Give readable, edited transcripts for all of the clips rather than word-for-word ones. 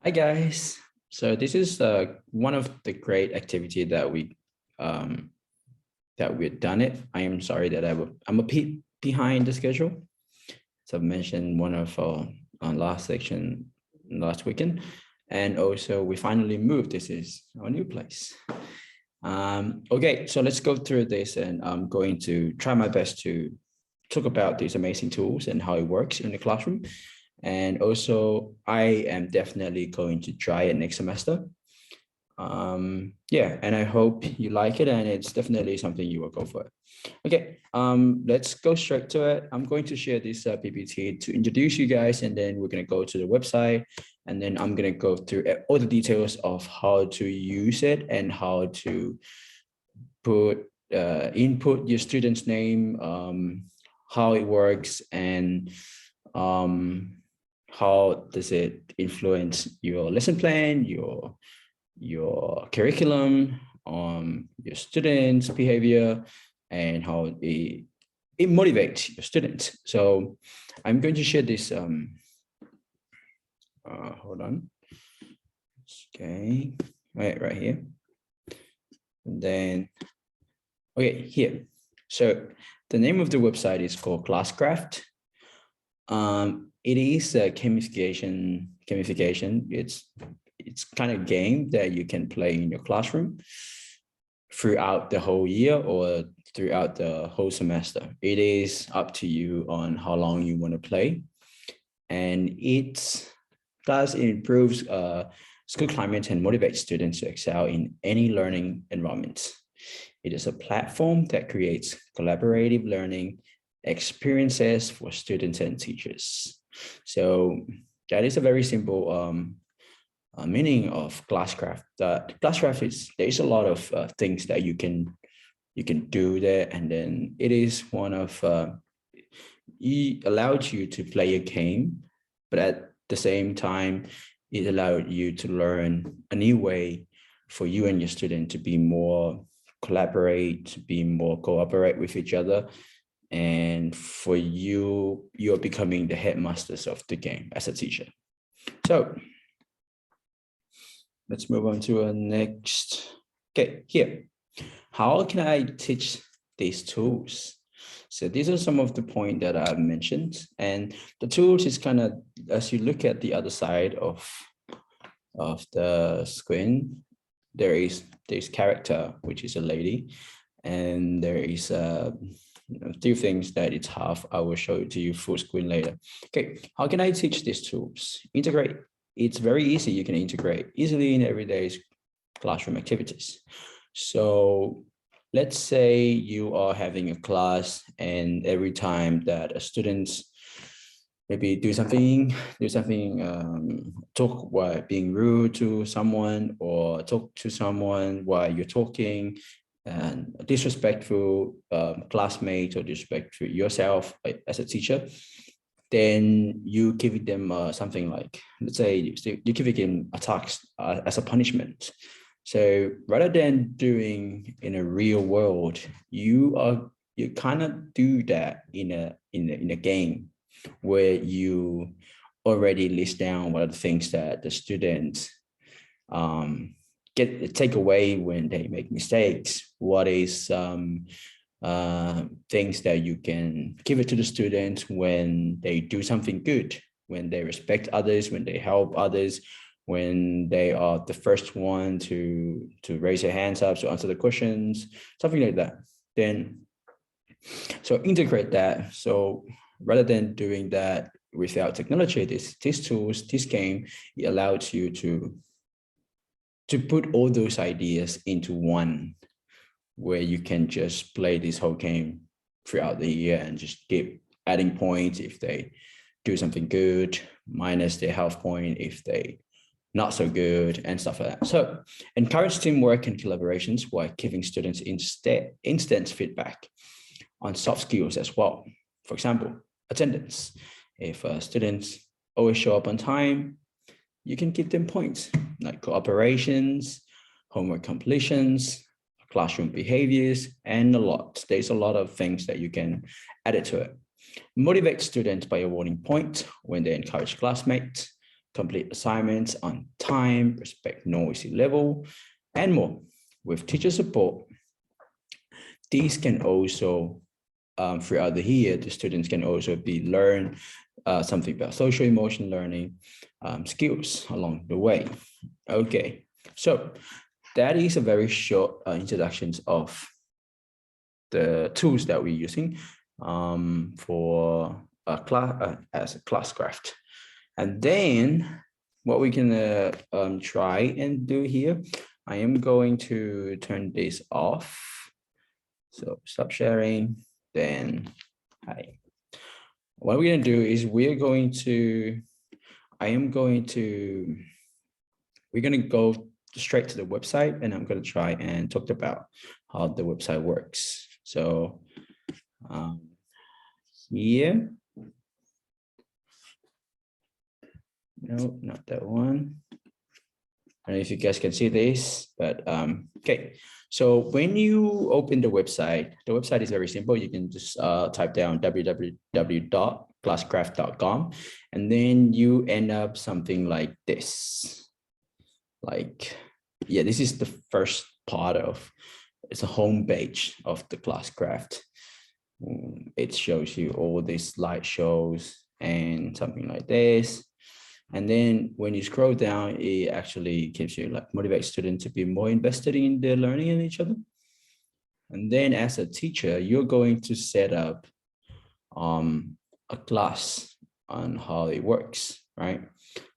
Hi guys. So this is one of the great activity that we've done it. I am sorry that I'm a bit behind the schedule. So I've mentioned one of our last section last weekend, and also we finally moved. This is our new place. Okay, so let's go through this, and I'm going to try my best to talk about these amazing tools and how it works in the classroom. And also, I am definitely going to try it next semester. Yeah, and I hope you like it, and it's definitely something you will go for. Okay, let's go straight to it. I'm going to share this PPT to introduce you guys, and then we're going to go to the website, and then I'm going to go through all the details of how to use it and how to input your student's name, how it works, and how does it influence your lesson plan, your curriculum, your students' behavior, and how it motivates your students. So I'm going to share this. Hold on. Okay, right here. And then, okay, here. So the name of the website is called Classcraft. It is a gamification. It's kind of game that you can play in your classroom throughout the whole year or throughout the whole semester. It is up to you on how long you want to play, and it improves school climate and motivates students to excel in any learning environment. It is a platform that creates collaborative learning experiences for students and teachers. So that is a very simple meaning of Classcraft. Classcraft there's a lot of things that you can do there, and then it is one of it allows you to play a game, but at the same time, it allowed you to learn a new way for you and your student to be more collaborate, to be more cooperate with each other. And for you, you're becoming the headmasters of the game as a teacher. So let's move on to our next. Okay, here. How can I teach these tools? So these are some of the points that I've mentioned. And the tools is kind of, as you look at the other side of the screen, there is this character, which is a lady. And there is a few things that it's half. I will show it to you full screen later. Okay, how can I teach these tools? Integrate. It's very easy. You can integrate easily in everyday classroom activities. So let's say you are having a class, and every time that a student maybe do something, talk while being rude to someone, or talk to someone while you're talking, and disrespectful classmate or disrespectful yourself as a teacher, then you give them something like, let's say you give them a task as a punishment. So rather than doing in a real world, you kind of do that in a game where you already list down what are the things that the students take away when they make mistakes. What is things that you can give it to the students when they do something good, when they respect others, when they help others, when they are the first one to raise their hands up to answer the questions, something like that. Then, so integrate that. So rather than doing that without technology, these tools, this game, it allows you to put all those ideas into one, where you can just play this whole game throughout the year and just keep adding points if they do something good, minus their health point if they not so good, and stuff like that. So encourage teamwork and collaborations while giving students instant feedback on soft skills as well. For example, attendance. If students always show up on time, you can give them points like cooperations, homework completions, classroom behaviors, and a lot. There's a lot of things that you can add it to it. Motivate students by awarding points when they encourage classmates. complete assignments on time, respect noisy level, and more. With teacher support, these can also, throughout the year, the students can also learn something about social emotion learning skills along the way. Okay, so that is a very short introduction of the tools that we're using for a class as a Classcraft. And then what we can try and do here, I am going to turn this off. So stop sharing, then hi. What we're going to do is we're going to go straight to the website, and I'm going to try and talk about how the website works. So here, no, not that one. I don't know if you guys can see this, but okay. So when you open the website is very simple. You can just type down www.classcraft.com, and then you end up something like this. Like, yeah, this is the first part of, it's a home page of the Classcraft. It shows you all these slideshows and something like this. And then when you scroll down, it actually gives you like motivate students to be more invested in their learning in each other. And then as a teacher, you're going to set up a class on how it works, right?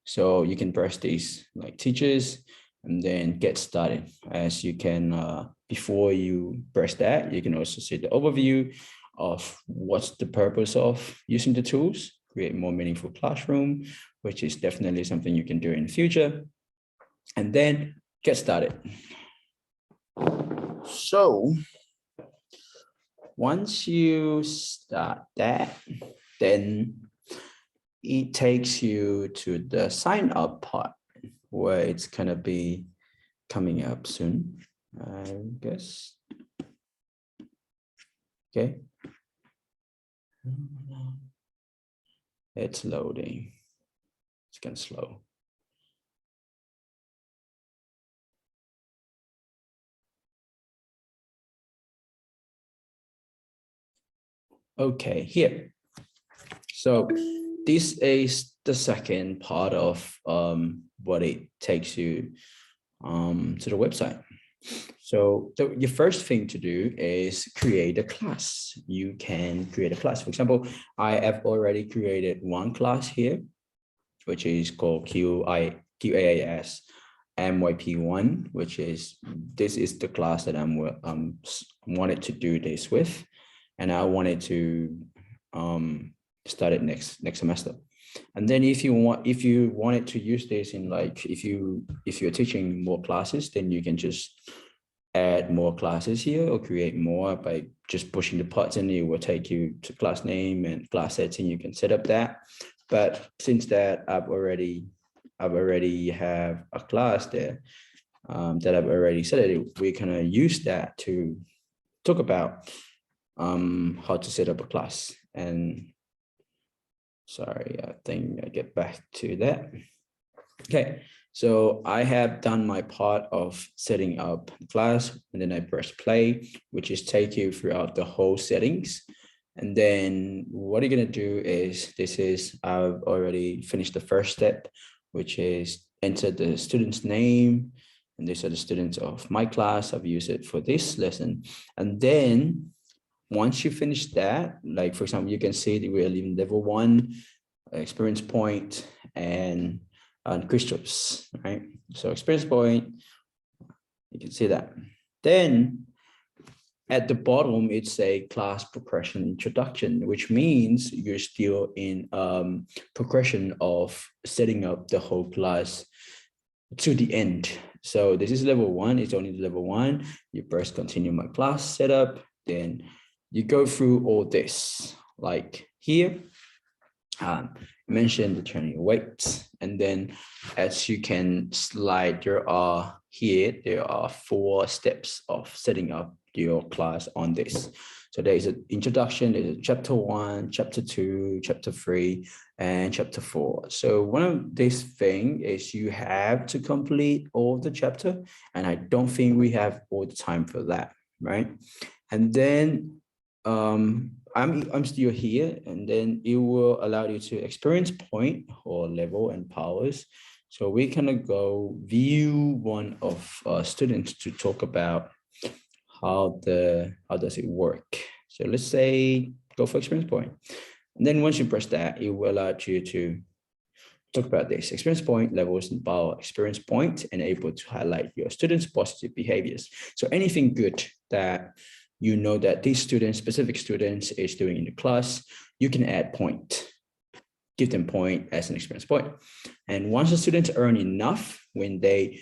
So you can press these like teachers and then get started. As you can, before you press that, you can also see the overview of what's the purpose of using the tools, create more meaningful classroom, which is definitely something you can do in the future, and then get started. So once you start that, then it takes you to the sign up part where it's gonna be coming up soon, I guess. Okay. It's loading. It's kind of slow. Okay, here. So this is the second part of what it takes you to the website. So your first thing to do is create a class. You can create a class. For example, I have already created one class here, which is called QAAS MYP1, which is, this is the class that I'm wanted to do this with, and I wanted to start it next semester. And then if you wanted to use this in, like, if you're teaching more classes, then you can just add more classes here or create more by just pushing the button. It will take you to class name and class setting. You can set up that. But since that I've already have a class there that I've already set it, we kind of use that to talk about how to set up a class. And sorry, I think I get back to that. Okay, so I have done my part of setting up the class, and then I press play, which is take you throughout the whole settings. And then what you're gonna do is, I've already finished the first step, which is enter the student's name. And these are the students of my class. I've used it for this lesson. And then once you finish that, like for example, you can see that we're leaving level 1, experience point, and crystals, right? So experience point, you can see that. Then at the bottom, it's a class progression introduction, which means you're still in progression of setting up the whole class to the end. So this is level 1, it's only level 1. You press continue my class setup, then you go through all this, like here, mention determining your weights, and then as you can slide, there are 4 steps of setting up your class on this. So there is an introduction, there's a chapter 1, chapter 2, chapter 3, and chapter 4. So one of these things is you have to complete all the chapter, and I don't think we have all the time for that, right? And then I'm still here, and then it will allow you to experience point or level and powers. So we can go view one of students to talk about how does it work. So let's say go for experience point. And then once you press that, it will allow you to talk about this experience point, levels, and power. Experience point, and able to highlight your students' positive behaviors. So anything good that you know that these students, specific students, is doing in the class, you can add point, give them point as an experience point. And once the students earn enough, when they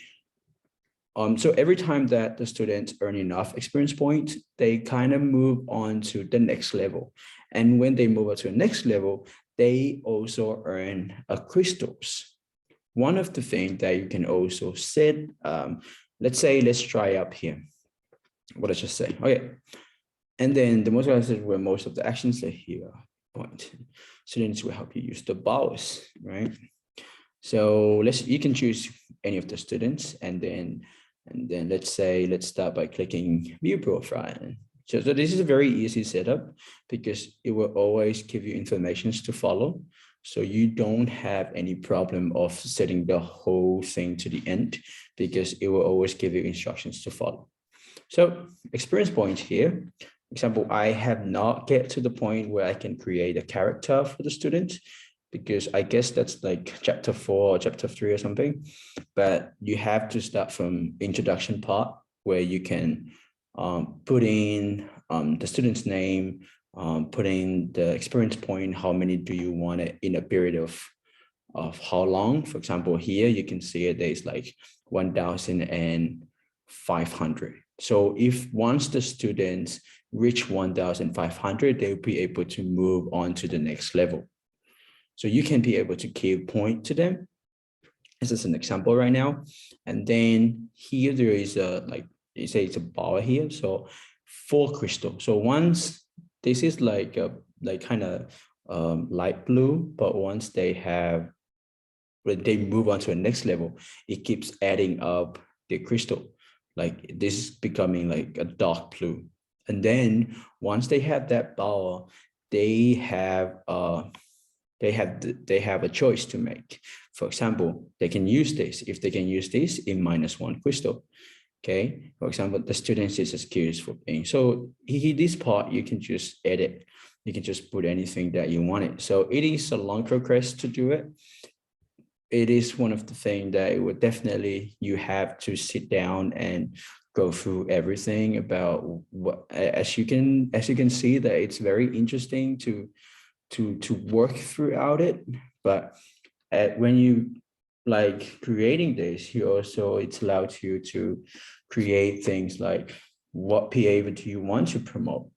so every time that the students earn enough experience point, they kind of move on to the next level. And when they move on to the next level, they also earn crystals. One of the things that you can also set, let's try up here. What did I just say? Okay. And then the most where most of the actions are here point. Students will help you use the powers, right? So you can choose any of the students, and then let's start by clicking view profile. So this is a very easy setup because it will always give you information to follow. So you don't have any problem of setting the whole thing to the end, because it will always give you instructions to follow. So experience point here. Example, I have not get to the point where I can create a character for the student, because I guess that's like chapter 4 or chapter 3 or something. But you have to start from introduction part, where you can put in the student's name, put in the experience point, how many do you want it in a period of how long. For example, here you can see it, there's like 1,500. So if once the students reach 1,500, they'll be able to move on to the next level. So you can be able to give point to them. This is an example right now. And then here there is a, like you say, it's a bar here. So 4 crystal. So once this is like a kind of light blue, but once when they move on to the next level, it keeps adding up the crystal. Like this is becoming like a dark blue. And then once they have that power, they have a choice to make. For example, they can use this. If they can use this in -1 crystal, okay. For example, the student is excused for paying. So this part you can just edit. You can just put anything that you want it. So it is a long progress to do it. It is one of the things that it would definitely, you have to sit down and go through everything about what, as you can see that it's very interesting to work throughout it. But when you like creating this, it's allowed you to create things like what behavior do you want to promote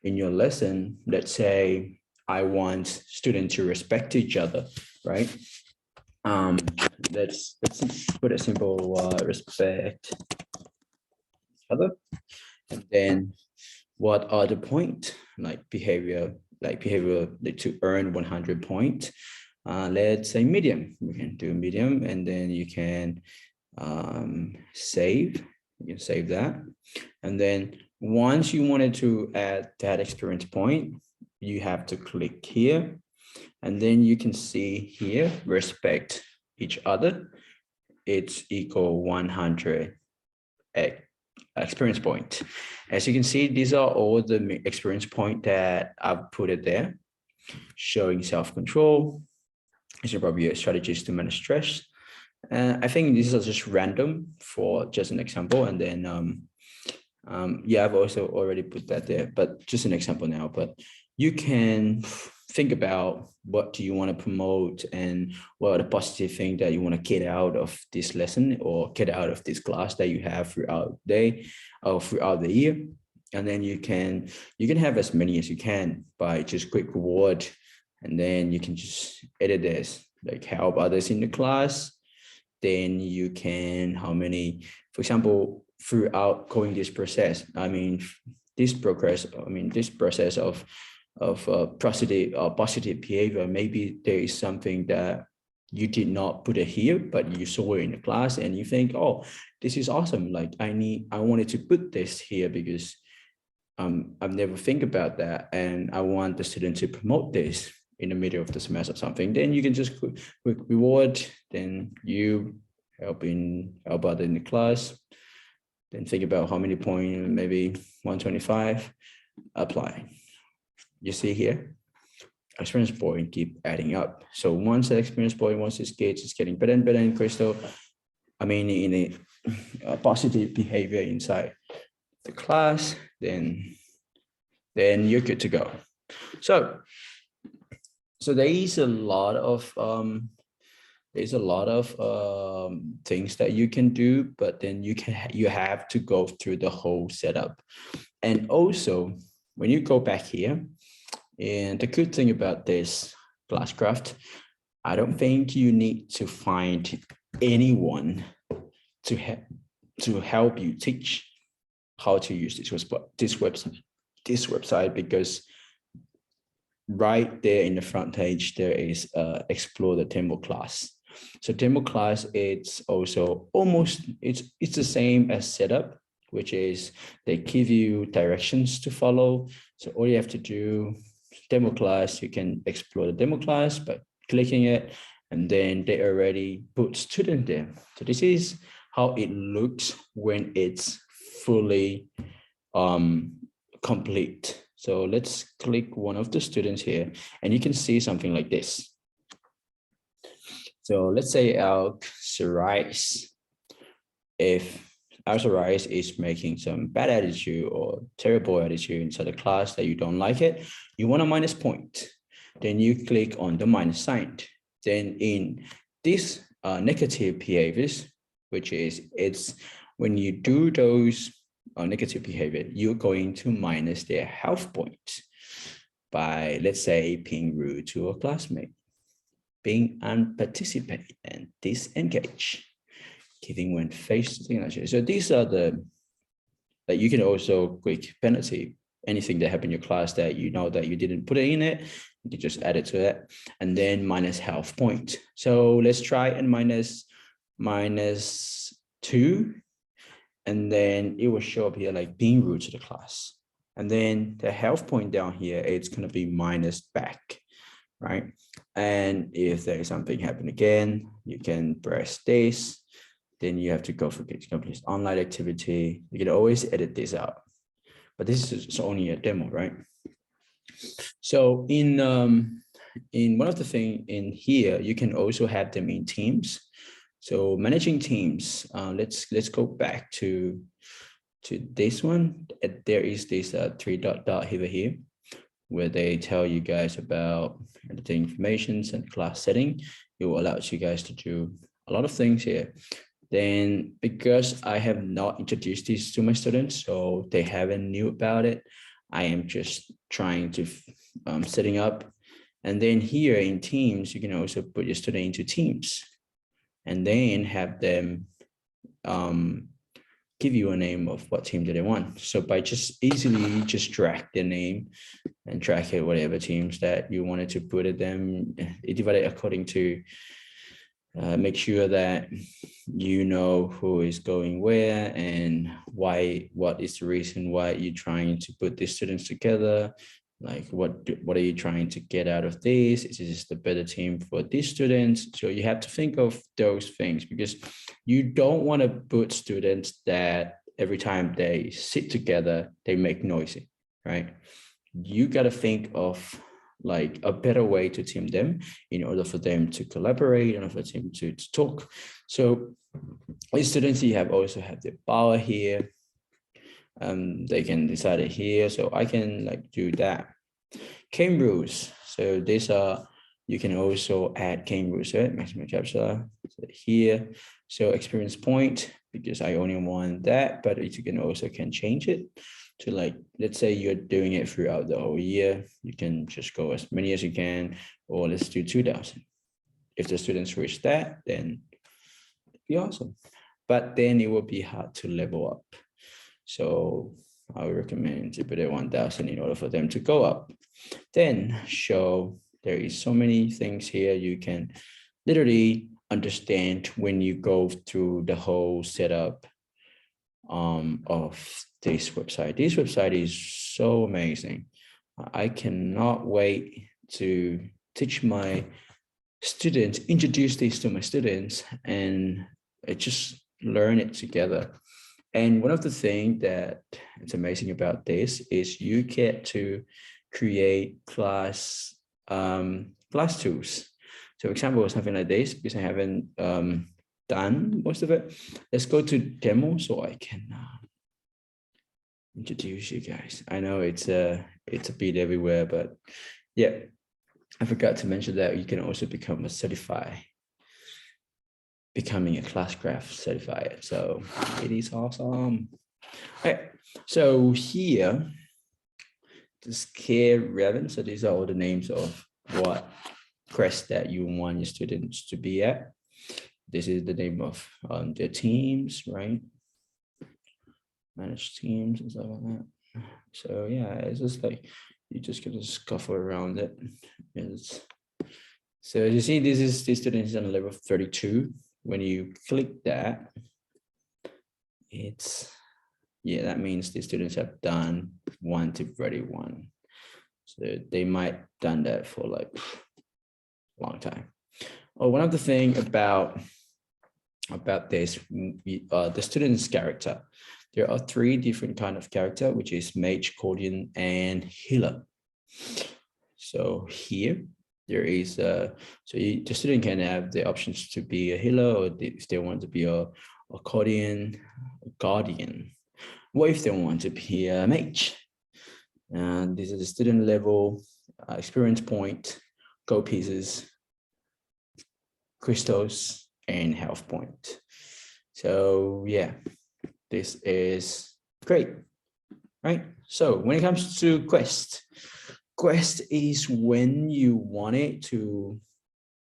in your lesson. Let's say I want students to respect each other, right? Let's put a simple respect each other, and then what are the point like behavior to earn 100 points. Let's say medium. We can do medium, and then you can save. You can save that, and then once you wanted to add that experience point, you have to click here. And then you can see here, respect each other. It's equal 100 experience point. As you can see, these are all the experience point that I've put it there. Showing self-control. These are probably strategies to manage stress. I think these are just random for just an example. And then, yeah, I've also already put that there, but just an example now. But you can think about what do you want to promote and what are the positive things that you want to get out of this lesson or get out of this class that you have throughout the day or throughout the year. And then you can have as many as you can by just quick reward. And then you can just edit this, like help others in the class. Then you can, how many, for example, throughout going this process, I mean, this progress, I mean, this process of positive behavior, maybe there is something that you did not put it here, but you saw it in the class and you think, oh, this is awesome. Like I wanted to put this here because I've never think about that. And I want the student to promote this in the middle of the semester or something. Then you can just quick reward, then you help out in the class, then think about how many points, maybe 125, apply. You see here, experience point keep adding up. So once the experience point, once this gauge is getting better and better in Crystal, I mean, in a positive behavior inside the class, then you're good to go. So there is a lot of things that you can do, but then you have to go through the whole setup. And also when you go back here, and the good thing about this Classcraft, I don't think you need to find anyone to help you teach how to use this website, because right there in the front page there is explore the demo class. So demo class, it's also almost it's the same as setup, which is they give you directions to follow. So all you have to do, demo class, you can explore the demo class by clicking it, and then they already put student there. So this is how it looks when it's fully complete. So let's click one of the students here, and you can see something like this. So let's say our Sarais, if our Sarais is making some bad attitude or terrible attitude inside the class that you don't like it, you want a minus point. Then you click on the minus sign. Then in this negative behaviors, which is it's when you do those negative behavior, you're going to minus their health points by, let's say, being rude to a classmate, being unparticipate and disengage, giving when faced signature. So these are the that you can also quick penalty anything that happened in your class that you know that you didn't put it in it, you just add it to it, and then minus health point. So let's try and minus 2, and then it will show up here like being rude to the class. And then the health point down here, it's going to be minus back, right? And if there is something happen again, you can press this. Then you have to go for complete online activity. You can always edit this out, but this is only a demo, right? So in one of the things in here, you can also have them in teams. So managing teams, let's go back to this one. There is this 3 dot over here, where they tell you guys about the informations and class setting. It will allow you guys to do a lot of things here. Then because I have not introduced this to my students, so they haven't knew about it, I am just trying to setting up. And then here in teams, you can also put your student into teams and then have them give you a name of what team do they want. So by just easily just drag their name and drag it whatever teams that you wanted to put it them, it divided according to make sure that you know who is going where and why, what is the reason why you're trying to put these students together. Like what are you trying to get out of this? Is this the better team for these students? So you have to think of those things, because you don't want to put students that every time they sit together, they make noisy, right? You got to think of like a better way to team them in order for them to collaborate, in order for them to talk. So with students, you also have the power here. They can decide it here. So I can like do that. Game rules. So these are, you can also add game rules, right? Maximum capture here. So experience point, because I only want that, but you can also change it to like, let's say you're doing it throughout the whole year. You can just go as many as you can, or let's do 2,000. If the students reach that, then it'd be awesome. But then it will be hard to level up. So I would recommend to put it 1000 in order for them to go up. Then show there is so many things here you can literally understand when you go through the whole setup of this website. This website is so amazing. I cannot wait to teach my students, introduce this to my students, and just learn it together. And one of the things that is amazing about this is you get to create class tools. So example, something like this, because I haven't done most of it. Let's go to demo so I can introduce you guys. I know it's a bit everywhere, but yeah, I forgot to mention that you can also become a becoming a Classcraft certified. So it is awesome. All right, so here, the scare Raven. So these are all the names of what quest that you want your students to be at. This is the name of their teams, right? Manage teams and stuff like that. So yeah, it's just like you just gonna scuffle around it. So as you see, this is the students on level 32. When you click that, that means the students have done 1 to 31. So they might done that for like a long time. Oh, one of the thing about this, the student's character. There are 3 different kind of character, which is mage, guardian, and healer. So here there is the student can have the options to be a healer, or if they want to be a guardian. What if they want to be a mage? And this is the student level, experience point, gold pieces, crystals, and health point. So yeah, this is great, right? So when it comes to quest is when you want it to,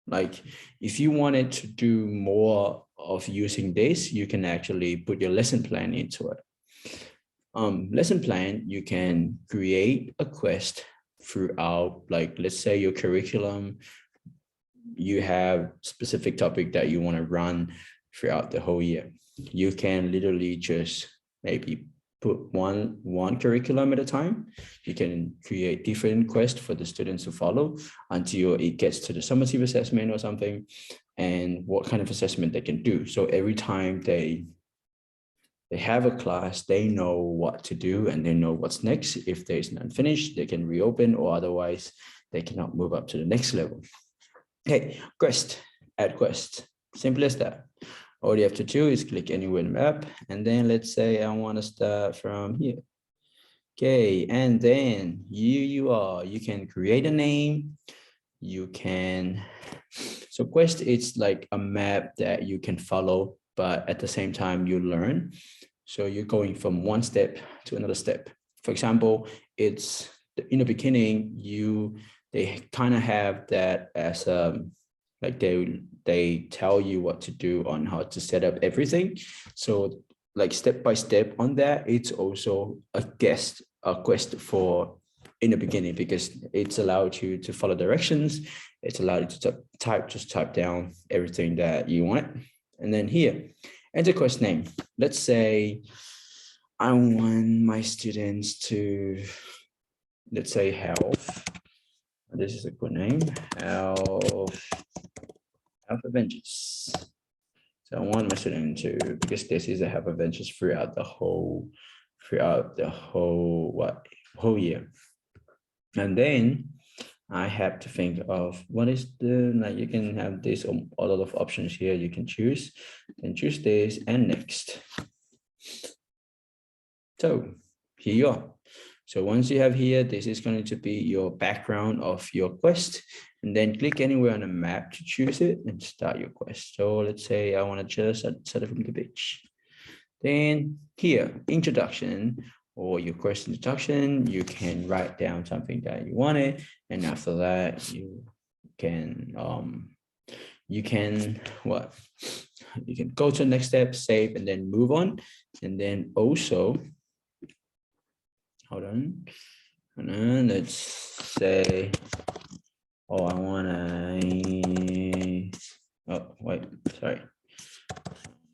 like, if you wanted to do more of using this, you can actually put your lesson plan into it. Lesson plan, you can create a quest throughout, like, let's say your curriculum, you have specific topic that you want to run throughout the whole year. You can literally just maybe put one curriculum at a time. You can create different quests for the students to follow until it gets to the summative assessment or something, and what kind of assessment they can do. So every time they have a class, they know what to do and they know what's next. If there's none finished, they can reopen, or otherwise they cannot move up to the next level. Okay, quest, add quest, simple as that. All you have to do is click anywhere in the map, and then let's say I want to start from here. Okay, and then you can create a name. You can, so quest, it's like a map that you can follow, but at the same time you learn. So you're going from one step to another step. For example, it's in the beginning, they kind of have that as like they tell you what to do on how to set up everything. So like step by step on that, it's also a quest for in the beginning, because it's allowed you to follow directions. It's allowed you to type down everything that you want. And then here, enter quest name. Let's say I want my students to, let's say health. This is a good name, health Avengers. So I want my student to, because this is a health Avengers throughout the whole year. And then I have to think of what is you can have this, a lot of options here you can choose, and choose this and next. So here you are. So once you have here, this is going to be your background of your quest, and then click anywhere on the map to choose it and start your quest. So let's say I want to just set it from the beach. Then here, introduction, or your quest introduction, you can write down something that you wanted, and after that you can go to the next step, save, and then move on. And then also hold on. And then let's say, oh, I wanna, oh, wait, sorry.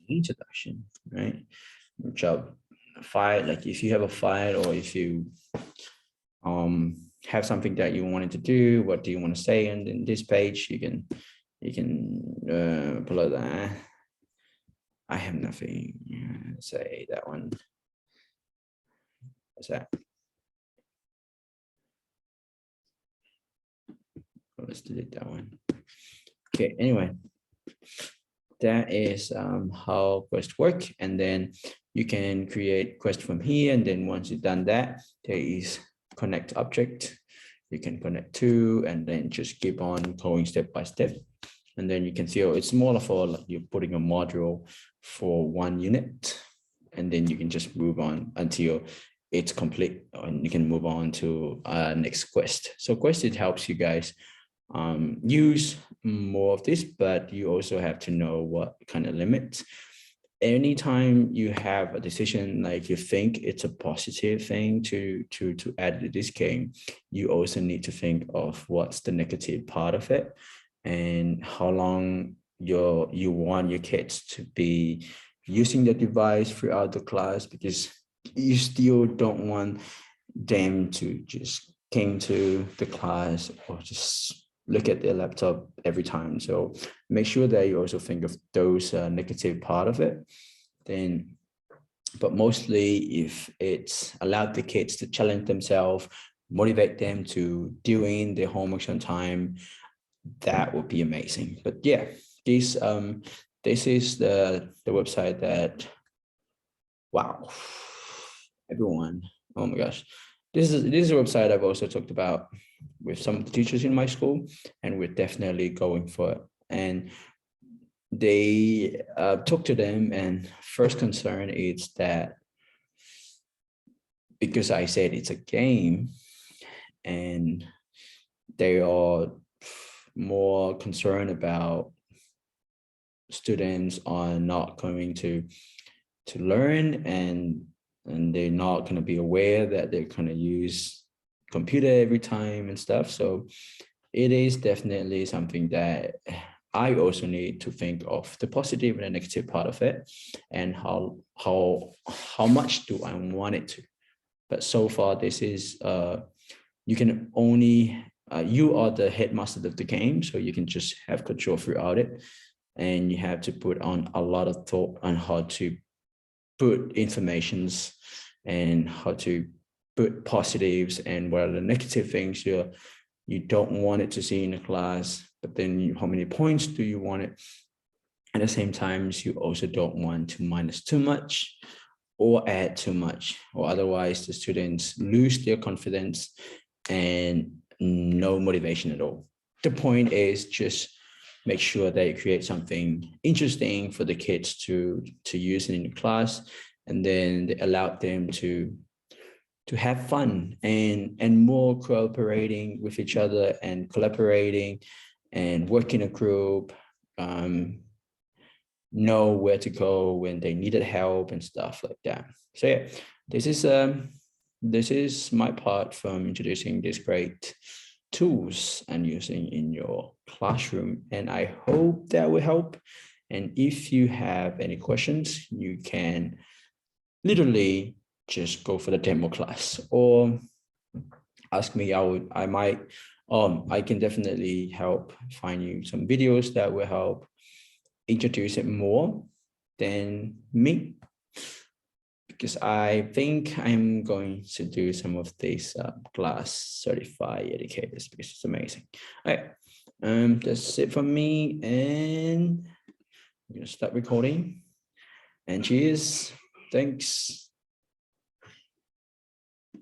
Introduction, right? Job file, like if you have a file or if you have something that you wanted to do, what do you want to say? And in this page, you can pull out that. I have nothing. Say that one. What's that? Let's delete that one. Okay, anyway, that is how quests work. And then you can create quest from here. And then once you've done that, there is connect object. You can connect to, and then just keep on going step by step. And then you can see, oh, it's more of a, like you're putting a module for one unit. And then you can just move on until it's complete, and you can move on to next quest. So quest, it helps you guys use more of this, but you also have to know what kind of limits. Anytime you have a decision, like you think it's a positive thing to add to this game, you also need to think of what's the negative part of it and how long you want your kids to be using the device throughout the class, because you still don't want them to just came to the class or just look at their laptop every time. So make sure that you also think of those negative part of it. Then, but mostly if it's allowed the kids to challenge themselves, motivate them to doing their homework on time, that would be amazing. But yeah, this is the website that, wow, everyone, oh my gosh. This is a website I've also talked about with some of the teachers in my school, and we're definitely going for it. And they talk to them, and first concern is that because I said it's a game, and they are more concerned about students are not going to learn, and they're not going to be aware that they're going to use computer every time and stuff. So it is definitely something that I also need to think of the positive and the negative part of it, and how much do I want it to. But so far, this is you can only you are the headmaster of the game, so you can just have control throughout it, and you have to put on a lot of thought on how to put informations and how to put positives and what are the negative things you don't want it to see in the class, but then how many points do you want it? At the same time, you also don't want to minus too much or add too much, or otherwise the students lose their confidence and no motivation at all. The point is just make sure that you create something interesting for the kids to use in the class, and then they allow them to have fun and more cooperating with each other and collaborating and work in a group, know where to go when they needed help and stuff like that. So yeah, this is my part from introducing these great tools and using in your classroom, and I hope that will help. And if you have any questions, you can literally just go for the demo class or ask me. I can definitely help find you some videos that will help introduce it more than me, because I think I'm going to do some of these class certified educators, because it's amazing. All right, that's it from me, and I'm gonna start recording. And cheers. Thanks.